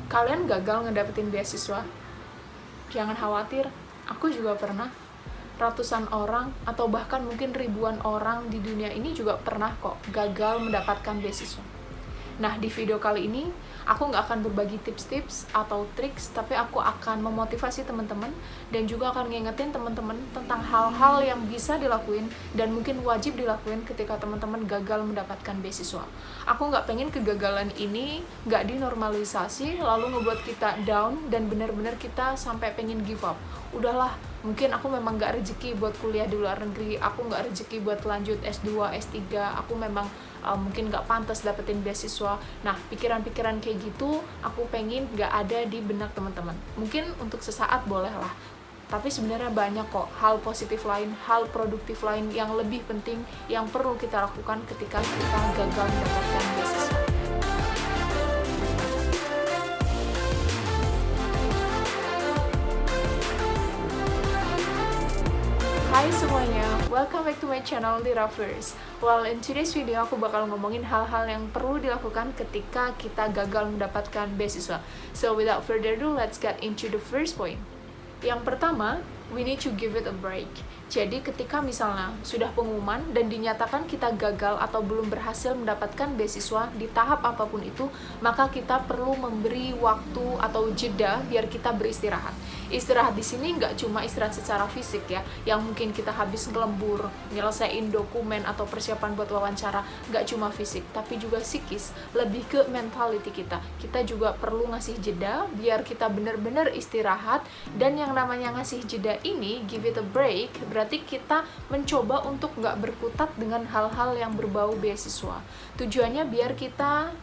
Kalian gagal ngedapetin beasiswa? Jangan khawatir, aku juga pernah. Ratusan orang atau bahkan mungkin ribuan orang di dunia ini juga pernah kok gagal mendapatkan beasiswa. Nah, di video kali ini, aku nggak akan berbagi tips-tips atau triks, tapi aku akan memotivasi teman-teman dan juga akan ngingetin teman-teman tentang hal-hal yang bisa dilakuin dan mungkin wajib dilakuin ketika teman-teman gagal mendapatkan beasiswa. Aku nggak pengen kegagalan ini nggak dinormalisasi, lalu ngebuat kita down dan benar-benar kita sampai pengen give up. Udahlah, mungkin aku memang nggak rezeki buat kuliah di luar negeri, aku nggak rezeki buat lanjut S2, S3, aku memang mungkin nggak pantas dapetin beasiswa. Nah, pikiran-pikiran kayak gitu aku pengen nggak ada di benak teman-teman. Mungkin untuk sesaat boleh lah, tapi sebenarnya banyak kok hal positif lain, hal produktif lain yang lebih penting yang perlu kita lakukan ketika kita gagal mendapatkan beasiswa. Hai semuanya, welcome back to my channel Liravers. Well, in today's video aku bakal ngomongin hal-hal yang perlu dilakukan ketika kita gagal mendapatkan beasiswa. So without further ado, let's get into the first point. Yang pertama, we need to give it a break. Jadi ketika misalnya sudah pengumuman dan dinyatakan kita gagal atau belum berhasil mendapatkan beasiswa di tahap apapun itu, maka kita perlu memberi waktu atau jeda biar kita beristirahat. Istirahat di sini nggak cuma istirahat secara fisik ya, yang mungkin kita habis ngelembur, nyelesain dokumen atau persiapan buat wawancara, nggak cuma fisik, tapi juga psikis, lebih ke mentality kita. Kita juga perlu ngasih jeda biar kita benar-benar istirahat, dan yang namanya ngasih jeda ini, give it a break, berarti kita mencoba untuk nggak berkutat dengan hal-hal yang berbau beasiswa. Tujuannya biar kita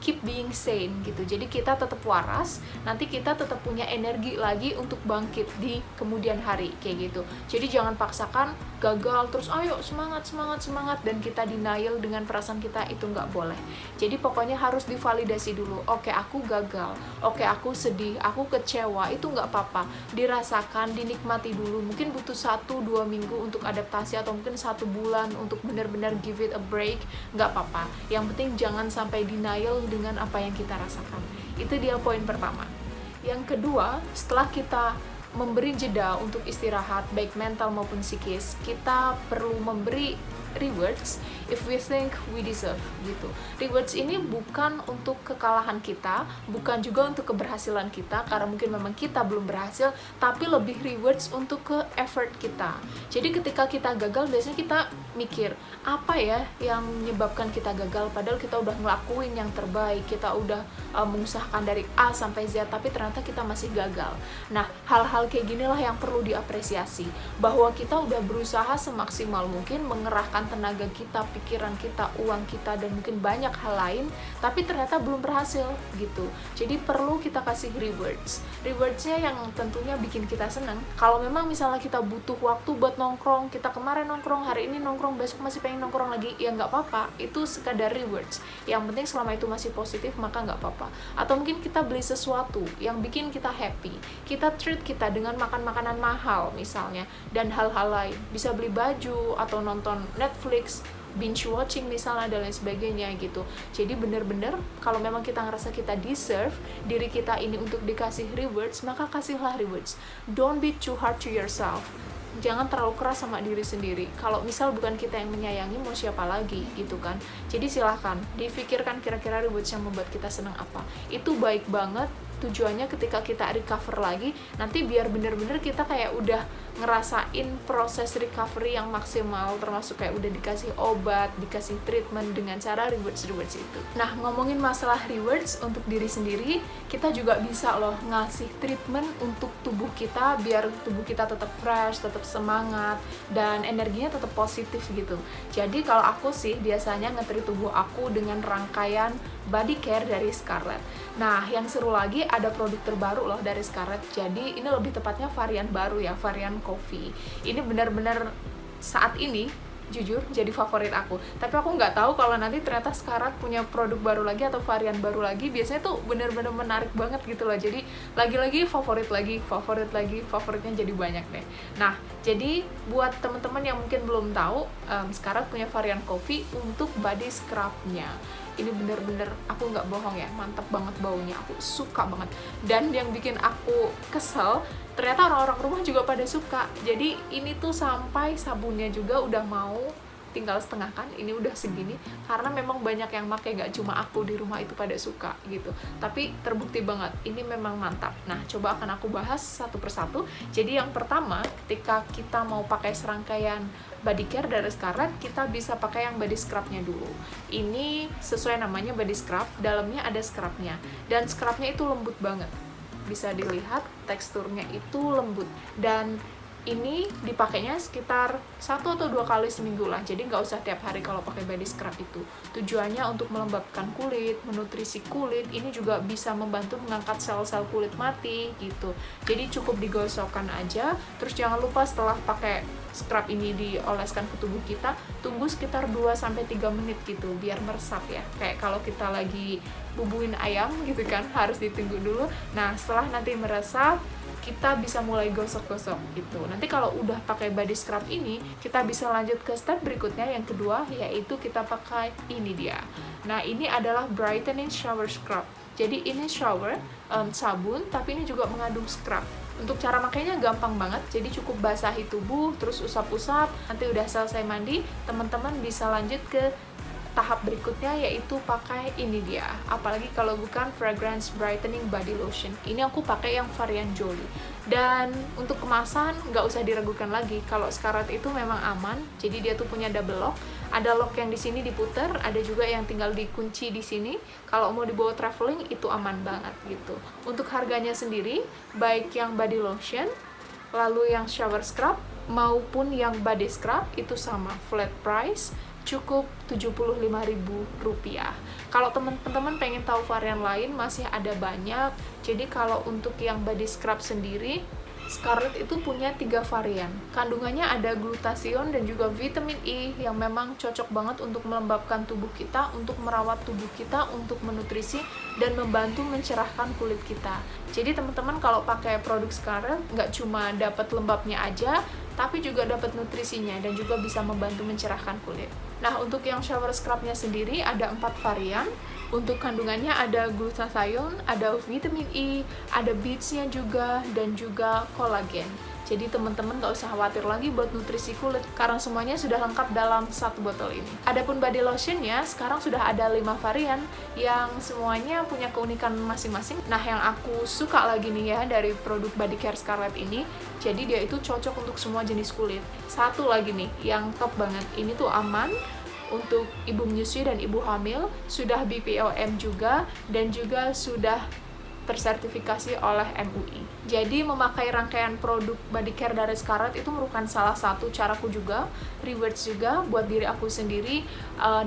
keep being sane gitu. Jadi kita tetap waras, nanti kita tetap punya energi lagi untuk bangkit di kemudian hari kayak gitu. Jadi jangan paksakan gagal terus ayo semangat dan kita denial dengan perasaan kita, itu nggak boleh. Jadi pokoknya harus divalidasi dulu. Oke, aku gagal, oke aku sedih, aku kecewa, itu nggak apa-apa. Dirasakan, dinikmati dulu. Mungkin butuh 1-2 minggu untuk adaptasi atau mungkin 1 bulan untuk benar-benar give it a break, nggak apa-apa. Yang penting jangan sampai denial dengan apa yang kita rasakan. Itu dia poin pertama. Yang kedua, setelah kita memberi jeda untuk istirahat baik mental maupun psikis, kita perlu memberi rewards if we think we deserve gitu. Rewards ini bukan untuk kekalahan kita, bukan juga untuk keberhasilan kita karena mungkin memang kita belum berhasil, tapi lebih rewards untuk ke effort kita. Jadi ketika kita gagal, biasanya kita mikir apa ya yang menyebabkan kita gagal, padahal kita udah ngelakuin yang terbaik, kita udah mengusahakan dari A sampai Z, tapi ternyata kita masih gagal. Nah, hal-hal kayak ginilah yang perlu diapresiasi, bahwa kita udah berusaha semaksimal mungkin mengerahkan tenaga kita, pikiran kita, uang kita, dan mungkin banyak hal lain, tapi ternyata belum berhasil gitu. Jadi perlu kita kasih rewards. Rewardsnya yang tentunya bikin kita seneng. Kalau memang misalnya kita butuh waktu buat nongkrong, kita kemarin nongkrong, hari ini nongkrong, besok masih pengen nongkrong lagi, ya nggak apa-apa, itu sekadar rewards. Yang penting selama itu masih positif, maka nggak apa-apa. Atau mungkin kita beli sesuatu yang bikin kita happy, kita treat kita dengan makan makanan mahal misalnya, dan hal-hal lain, bisa beli baju atau nonton Netflix, binge watching misalnya, dan lain sebagainya gitu. Jadi bener-bener kalau memang kita ngerasa kita deserve diri kita ini untuk dikasih rewards, maka kasihlah rewards. Don't be too hard to yourself. Jangan terlalu keras sama diri sendiri. Kalau misal bukan kita yang menyayangi, mau siapa lagi gitu kan. Jadi silahkan difikirkan kira-kira rewards yang membuat kita senang apa. Itu baik banget. Tujuannya ketika kita recover lagi, nanti biar bener-bener kita kayak udah ngerasain proses recovery yang maksimal, termasuk kayak udah dikasih obat, dikasih treatment dengan cara rewards itu. Nah, ngomongin masalah rewards untuk diri sendiri, kita juga bisa loh ngasih treatment untuk tubuh kita biar tubuh kita tetap fresh, tetap semangat, dan energinya tetap positif gitu. Jadi kalau aku sih biasanya nge-treat tubuh aku dengan rangkaian body care dari Scarlett. Nah, yang seru lagi ada produk terbaru loh dari Scarlett. Jadi ini lebih tepatnya varian baru ya, varian coffee. Ini benar-benar saat ini jujur jadi favorit aku. Tapi aku nggak tahu kalau nanti ternyata Scarlett punya produk baru lagi atau varian baru lagi. Biasanya tuh bener-bener menarik banget gitu loh. Jadi lagi-lagi favoritnya jadi banyak deh. Nah, jadi buat temen-temen yang mungkin belum tahu, Scarlett punya varian coffee untuk body scrubnya. ini bener-bener aku nggak bohong ya, mantap banget baunya, aku suka banget. Dan yang bikin aku kesel, ternyata orang-orang rumah juga pada suka. Jadi ini tuh sampai sabunnya juga udah mau tinggal setengah kan, ini udah segini, karena memang banyak yang pakai, gak cuma aku di rumah itu pada suka gitu. Tapi terbukti banget, ini memang mantap. Nah, coba akan aku bahas satu persatu. Jadi yang pertama, ketika kita mau pakai serangkaian body care dari Scarlett, kita bisa pakai yang body scrubnya dulu. Ini sesuai namanya body scrub, dalamnya ada scrubnya, dan scrubnya itu lembut banget. Bisa dilihat teksturnya itu lembut, dan ini dipakainya sekitar 1 atau 2 kali seminggu lah, jadi nggak usah tiap hari kalau pakai body scrub itu. Tujuannya untuk melembabkan kulit, menutrisi kulit, ini juga bisa membantu mengangkat sel-sel kulit mati gitu. Jadi cukup digosokkan aja, terus jangan lupa setelah pakai scrub ini dioleskan ke tubuh kita, tunggu sekitar 2-3 menit gitu, biar meresap ya. Kayak kalau kita lagi bubuin ayam gitu kan, harus ditunggu dulu. Nah, setelah nanti meresap, kita bisa mulai gosok-gosok gitu. Nanti kalau udah pakai body scrub ini, kita bisa lanjut ke step berikutnya, yang kedua, yaitu kita pakai ini dia. Nah, ini adalah brightening shower scrub. Jadi ini shower, sabun, tapi ini juga mengandung scrub. Untuk cara makainya gampang banget, jadi cukup basahi tubuh, terus usap-usap, nanti udah selesai mandi, teman-teman bisa lanjut ke tahap berikutnya, yaitu pakai ini dia. Apalagi kalau bukan fragrance brightening body lotion. Ini aku pakai yang varian Jolie. Dan untuk kemasan nggak usah diragukan lagi. Kalau Scarlett itu memang aman. Jadi dia tuh punya double lock. Ada lock yang di sini diputer, ada juga yang tinggal dikunci di sini. Kalau mau dibawa traveling itu aman banget gitu. Untuk harganya sendiri, baik yang body lotion, lalu yang shower scrub maupun yang body scrub itu sama, flat price, cukup Rp75.000. Kalau teman-teman pengen tahu varian lain, masih ada banyak. Jadi kalau untuk yang body scrub sendiri, Scarlett itu punya 3 varian. Kandungannya ada glutathione dan juga vitamin E yang memang cocok banget untuk melembabkan tubuh kita, untuk merawat tubuh kita, untuk menutrisi dan membantu mencerahkan kulit kita. Jadi teman-teman kalau pakai produk Scarlett nggak cuma dapat lembabnya aja, tapi juga dapat nutrisinya dan juga bisa membantu mencerahkan kulit. Nah, untuk yang shower scrubnya sendiri ada 4 varian. Untuk kandungannya ada glutathione, ada vitamin E, ada beads-nya juga, dan juga kolagen. Jadi teman-teman gak usah khawatir lagi buat nutrisi kulit, karena semuanya sudah lengkap dalam satu botol ini. Adapun body lotionnya, sekarang sudah ada 5 varian, yang semuanya punya keunikan masing-masing. Nah, yang aku suka lagi nih ya dari produk body care Scarlett ini, jadi dia itu cocok untuk semua jenis kulit. Satu lagi nih, yang top banget, ini tuh aman untuk ibu menyusui dan ibu hamil, sudah BPOM juga, dan juga sudah tersertifikasi oleh MUI. Jadi memakai rangkaian produk body care dari Scarlett itu merupakan salah satu caraku juga, rewards juga buat diri aku sendiri,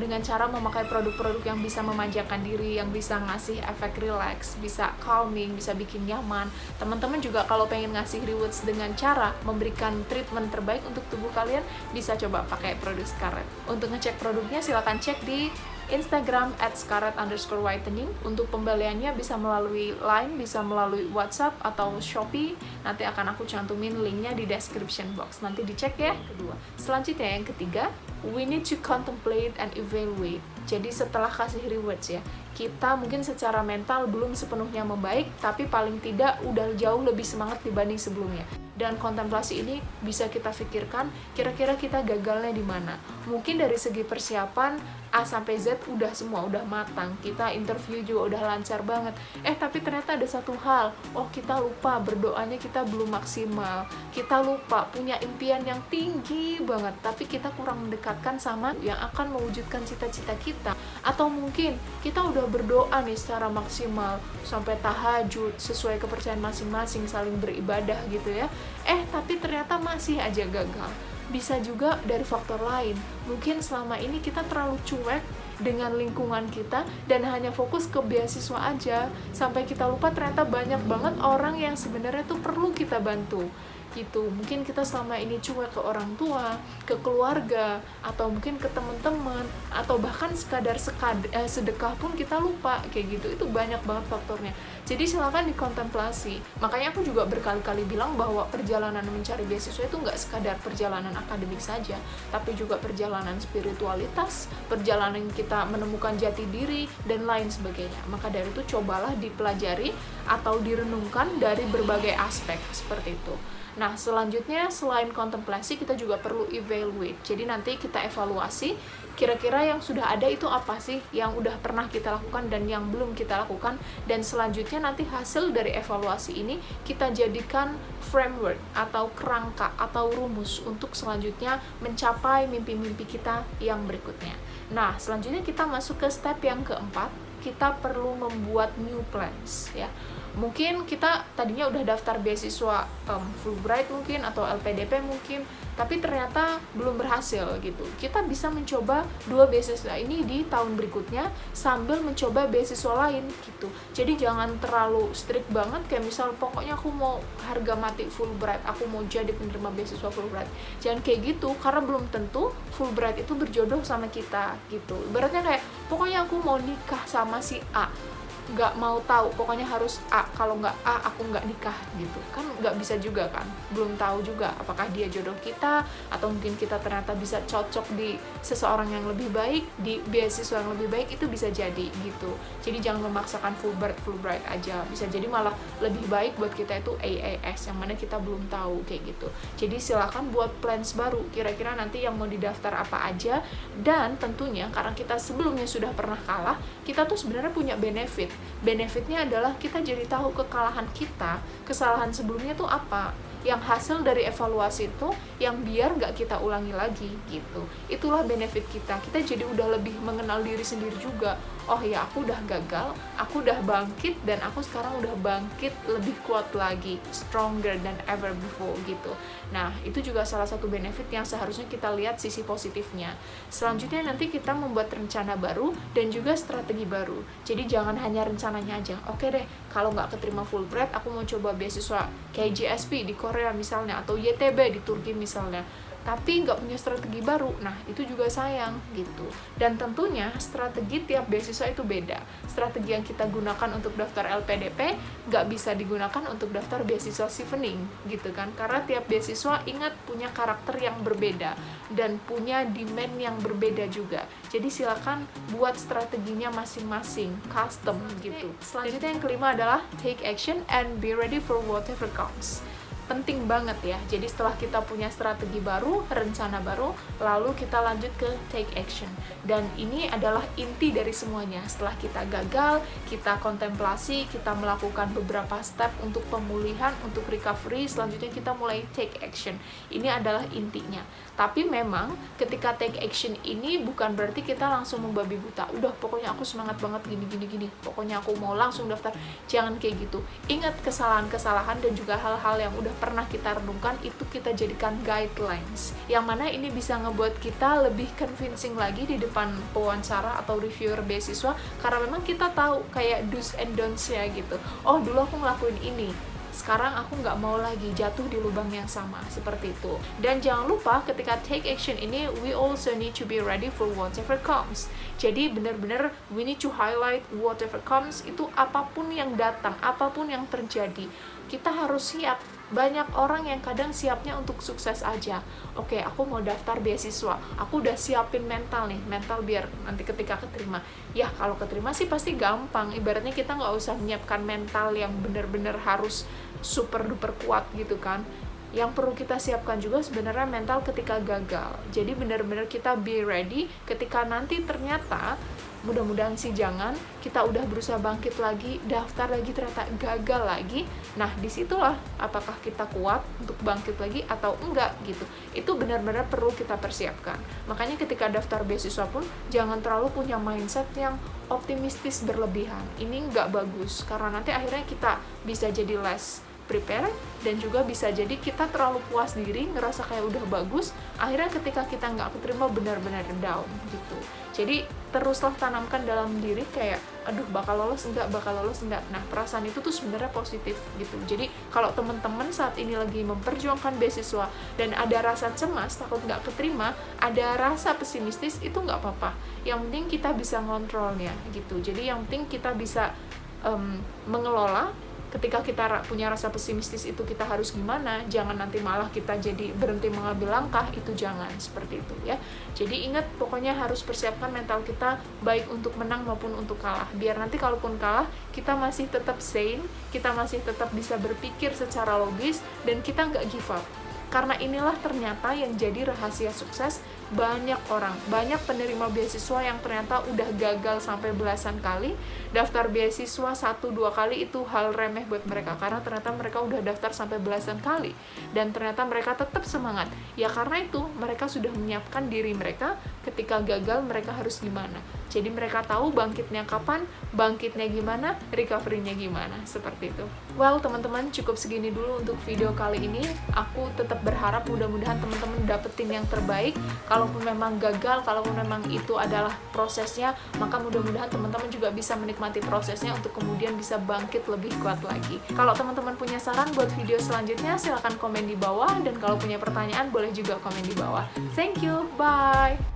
dengan cara memakai produk-produk yang bisa memanjakan diri, yang bisa ngasih efek relax, bisa calming, bisa bikin nyaman. Teman-teman juga kalau pengen ngasih rewards dengan cara memberikan treatment terbaik untuk tubuh kalian, bisa coba pakai produk Scarlett. Untuk ngecek produknya silahkan cek di Instagram @scarlett_whitening. Untuk pembeliannya bisa melalui Line, bisa melalui WhatsApp atau Shopee. Nanti akan aku cantumin linknya di description box. Nanti dicek ya. Kedua. Selanjutnya yang ketiga, we need to contemplate and evaluate. Jadi setelah kasih rewards ya, kita mungkin secara mental belum sepenuhnya membaik, tapi paling tidak udah jauh lebih semangat dibanding sebelumnya. Dan kontemplasi ini bisa kita pikirkan, kira-kira kita gagalnya di mana. Mungkin dari segi persiapan A sampai Z udah semua, udah matang. Kita interview juga udah lancar banget. Tapi ternyata ada satu hal, kita lupa berdoanya, kita belum maksimal. Kita lupa punya impian yang tinggi banget, tapi kita kurang mendekatkan sama yang akan mewujudkan cita-cita kita. Atau mungkin kita udah berdoa nih secara maksimal, sampai tahajud, sesuai kepercayaan masing-masing, saling beribadah gitu ya. Tapi ternyata masih aja gagal. Bisa juga dari faktor lain. Mungkin selama ini kita terlalu cuek dengan lingkungan kita dan hanya fokus ke beasiswa aja, sampai kita lupa ternyata banyak banget orang yang sebenarnya tuh perlu kita bantu. gitu. Mungkin kita selama ini cuek ke orang tua, ke keluarga, atau mungkin ke teman-teman, atau bahkan sedekah pun kita lupa kayak gitu. Itu banyak banget faktornya. Jadi silakan dikontemplasi. Makanya aku juga berkali-kali bilang bahwa perjalanan mencari beasiswa itu nggak sekadar perjalanan akademik saja, tapi juga perjalanan spiritualitas, perjalanan kita menemukan jati diri, dan lain sebagainya. Maka dari itu cobalah dipelajari atau direnungkan dari berbagai aspek seperti itu. Nah, selanjutnya selain kontemplasi, kita juga perlu evaluate. Jadi nanti kita evaluasi, kira-kira yang sudah ada itu apa sih, yang udah pernah kita lakukan dan yang belum kita lakukan, dan selanjutnya nanti hasil dari evaluasi ini kita jadikan framework atau kerangka atau rumus untuk selanjutnya mencapai mimpi-mimpi kita yang berikutnya. Nah, selanjutnya kita masuk ke step yang keempat, kita perlu membuat new plans ya. Mungkin kita tadinya udah daftar beasiswa Fulbright mungkin atau LPDP mungkin, tapi ternyata belum berhasil gitu. Kita bisa mencoba 2 beasiswa ini di tahun berikutnya sambil mencoba beasiswa lain gitu. Jadi jangan terlalu strict banget kayak misal pokoknya aku mau harga mati Fulbright, aku mau jadi penerima beasiswa Fulbright. Jangan kayak gitu, karena belum tentu Fulbright itu berjodoh sama kita gitu. Ibaratnya kayak pokoknya aku mau nikah sama si A, nggak mau tahu pokoknya harus A, kalau nggak A aku nggak nikah gitu kan, nggak bisa juga kan, belum tahu juga apakah dia jodoh kita, atau mungkin kita ternyata bisa cocok di seseorang yang lebih baik, di beasiswa yang lebih baik, itu bisa jadi gitu. Jadi jangan memaksakan Fulbright aja, bisa jadi malah lebih baik buat kita itu AAS yang mana kita belum tahu kayak gitu. Jadi silakan buat plans baru, kira-kira nanti yang mau didaftar apa aja, dan tentunya karena kita sebelumnya sudah pernah kalah, kita tuh sebenarnya punya benefitnya adalah kita jadi tahu kekalahan kita, kesalahan sebelumnya tuh apa, yang hasil dari evaluasi itu yang biar nggak kita ulangi lagi gitu. Itulah benefit kita jadi udah lebih mengenal diri sendiri juga. Oh ya, aku udah gagal, aku udah bangkit, dan aku sekarang udah bangkit lebih kuat lagi, stronger than ever before gitu. Nah, itu juga salah satu benefit yang seharusnya kita lihat sisi positifnya. Selanjutnya nanti kita membuat rencana baru dan juga strategi baru. Jadi jangan hanya rencananya aja. Oke deh, kalau nggak keterima Fulbright, aku mau coba beasiswa KJSP di Korea misalnya, atau YTB di Turki misalnya, tapi nggak punya strategi baru. Nah, itu juga sayang gitu. Dan tentunya strategi tiap beasiswa itu beda. Strategi yang kita gunakan untuk daftar LPDP nggak bisa digunakan untuk daftar beasiswa Chevening gitu kan, karena tiap beasiswa ingat punya karakter yang berbeda dan punya demand yang berbeda juga. Jadi silakan buat strateginya masing-masing, custom gitu. Selanjutnya yang kelima adalah take action and be ready for whatever comes. Penting banget ya. Jadi setelah kita punya strategi baru, rencana baru, lalu kita lanjut ke take action. Dan ini adalah inti dari semuanya. Setelah kita gagal, kita kontemplasi, kita melakukan beberapa step untuk pemulihan, untuk recovery, selanjutnya kita mulai take action. Ini adalah intinya. Tapi memang ketika take action ini bukan berarti kita langsung membabi buta. Udah, pokoknya aku semangat banget gini. Pokoknya aku mau langsung daftar. Jangan kayak gitu. Ingat kesalahan-kesalahan dan juga hal-hal yang udah pernah kita renungkan, itu kita jadikan guidelines, yang mana ini bisa ngebuat kita lebih convincing lagi di depan pewawancara atau reviewer beasiswa, karena memang kita tahu kayak do's and don'ts-nya gitu. Oh, dulu aku ngelakuin ini, sekarang aku nggak mau lagi jatuh di lubang yang sama, seperti itu. Dan jangan lupa ketika take action ini, we also need to be ready for whatever comes. Jadi benar-benar we need to highlight whatever comes, itu apapun yang datang, apapun yang terjadi, kita harus siap. Banyak orang yang kadang siapnya untuk sukses aja. Oke, aku mau daftar beasiswa, aku udah siapin mental biar nanti ketika keterima. Ya, kalau keterima sih pasti gampang. Ibaratnya kita nggak usah menyiapkan mental yang benar-benar harus super duper kuat gitu kan. Yang perlu kita siapkan juga sebenarnya mental ketika gagal. Jadi benar-benar kita be ready ketika nanti ternyata, mudah-mudahan sih jangan, kita udah berusaha bangkit lagi, daftar lagi, ternyata gagal lagi. Nah, disitulah apakah kita kuat untuk bangkit lagi atau enggak gitu. Itu benar-benar perlu kita persiapkan. Makanya ketika daftar beasiswa pun jangan terlalu punya mindset yang optimistis berlebihan. Ini nggak bagus, karena nanti akhirnya kita bisa jadi less prepare, dan juga bisa jadi kita terlalu puas diri, ngerasa kayak udah bagus, akhirnya ketika kita nggak keterima benar-benar down gitu. Jadi teruslah tanamkan dalam diri kayak aduh bakal lolos enggak, nah perasaan itu tuh sebenarnya positif gitu. Jadi kalau teman-teman saat ini lagi memperjuangkan beasiswa dan ada rasa cemas, takut nggak keterima, ada rasa pesimistis, itu nggak apa-apa, yang penting kita bisa ngontrolnya gitu. Jadi yang penting kita bisa mengelola. Ketika kita punya rasa pesimistis itu kita harus gimana, jangan nanti malah kita jadi berhenti mengambil langkah, itu jangan seperti itu ya. Jadi ingat, pokoknya harus persiapkan mental kita baik untuk menang maupun untuk kalah, biar nanti kalaupun kalah kita masih tetap sane, kita masih tetap bisa berpikir secara logis, dan kita nggak give up. Karena inilah ternyata yang jadi rahasia sukses banyak orang, banyak penerima beasiswa yang ternyata udah gagal sampai belasan kali. Daftar beasiswa 1-2 kali itu hal remeh buat mereka, karena ternyata mereka udah daftar sampai belasan kali dan ternyata mereka tetap semangat. Ya karena itu mereka sudah menyiapkan diri mereka, ketika gagal mereka harus gimana. Jadi mereka tahu bangkitnya kapan, bangkitnya gimana, recovery-nya gimana, seperti itu. Well, teman-teman, cukup segini dulu untuk video kali ini. Aku tetap berharap mudah-mudahan teman-teman dapetin yang terbaik. Kalaupun memang gagal, kalaupun memang itu adalah prosesnya, maka mudah-mudahan teman-teman juga bisa menikmati prosesnya untuk kemudian bisa bangkit lebih kuat lagi. Kalau teman-teman punya saran buat video selanjutnya, silahkan komen di bawah, dan kalau punya pertanyaan boleh juga komen di bawah. Thank you, bye!